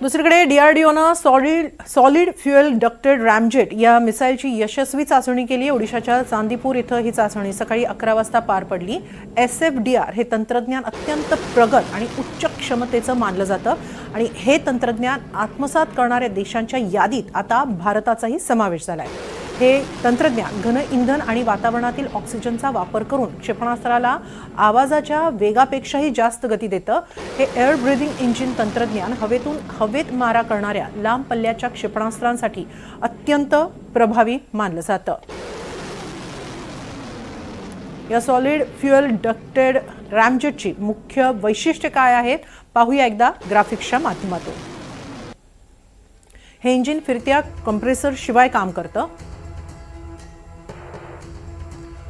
दुसरीकडे डीआरडीओनं solid fuel ducted रॅमजेट या मिसाईलची यशस्वी चाचणी केली। ओडिशाच्या चांदीपूर इथं ही चाचणी सकाळी 11 वाजता पार पडली। SFDR हे तंत्रज्ञान अत्यंत प्रगत आणि उच्च क्षमतेचं मानलं जातं आणि हे तंत्रज्ञान आत्मसात करणाऱ्या देशांच्या यादीत आता भारताचाही समावेश झालाय। हे तंत्रज्ञान घन इंधन आणि वातावरणातील ऑक्सिजनचा वापर करून क्षेपणास्त्राला आवाजाच्या वेगापेक्षाही जास्त गती देतं। हे एअर ब्रीथिंग इंजिन तंत्रज्ञान हवेत मारा करणाऱ्या लांब पल्ल्याच्या क्षेपणास्त्रांसाठी अत्यंत प्रभावी मानलं जातं। या सॉलिड फ्युएल डक्टेड रॅमजेटची मुख्य वैशिष्ट्ये काय आहेत पाहूया एकदा ग्राफिक्सच्या माध्यमातून। हे इंजिन फिरत्या कंप्रेसर शिवाय काम करतं।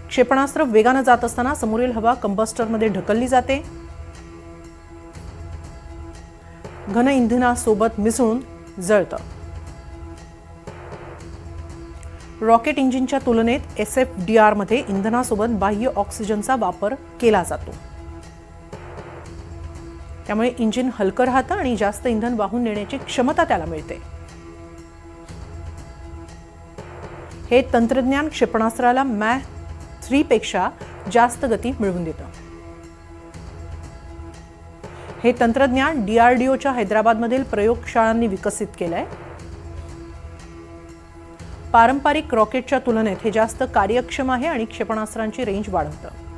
क्षेपणास्त्र वेगाने जात असताना समोरील हवा कंबस्टरमध्ये ढकलली जाते। घन इंधनासोबत मिसळून जळतं। रॉकेट इंजिनच्या तुलनेत SFDR मध्ये इंधनासोबत बाह्य ऑक्सिजनचा वापर केला जातो। त्यामुळे इंजिन हलकं राहतं आणि जास्त इंधन वाहून नेण्याची क्षमता त्याला मिळते। हे तंत्रज्ञान क्षेपणास्त्राला मॅक 3 पेक्षा जास्त गती मिळवून देतं। हे तंत्रज्ञान डीआरडीओच्या हैदराबादमधील प्रयोगशाळांनी विकसित केलंय। पारंपरिक रॉकेटच्या तुलनेत हे जास्त कार्यक्षम आहे आणि क्षेपणास्त्रांची रेंज वाढवतं।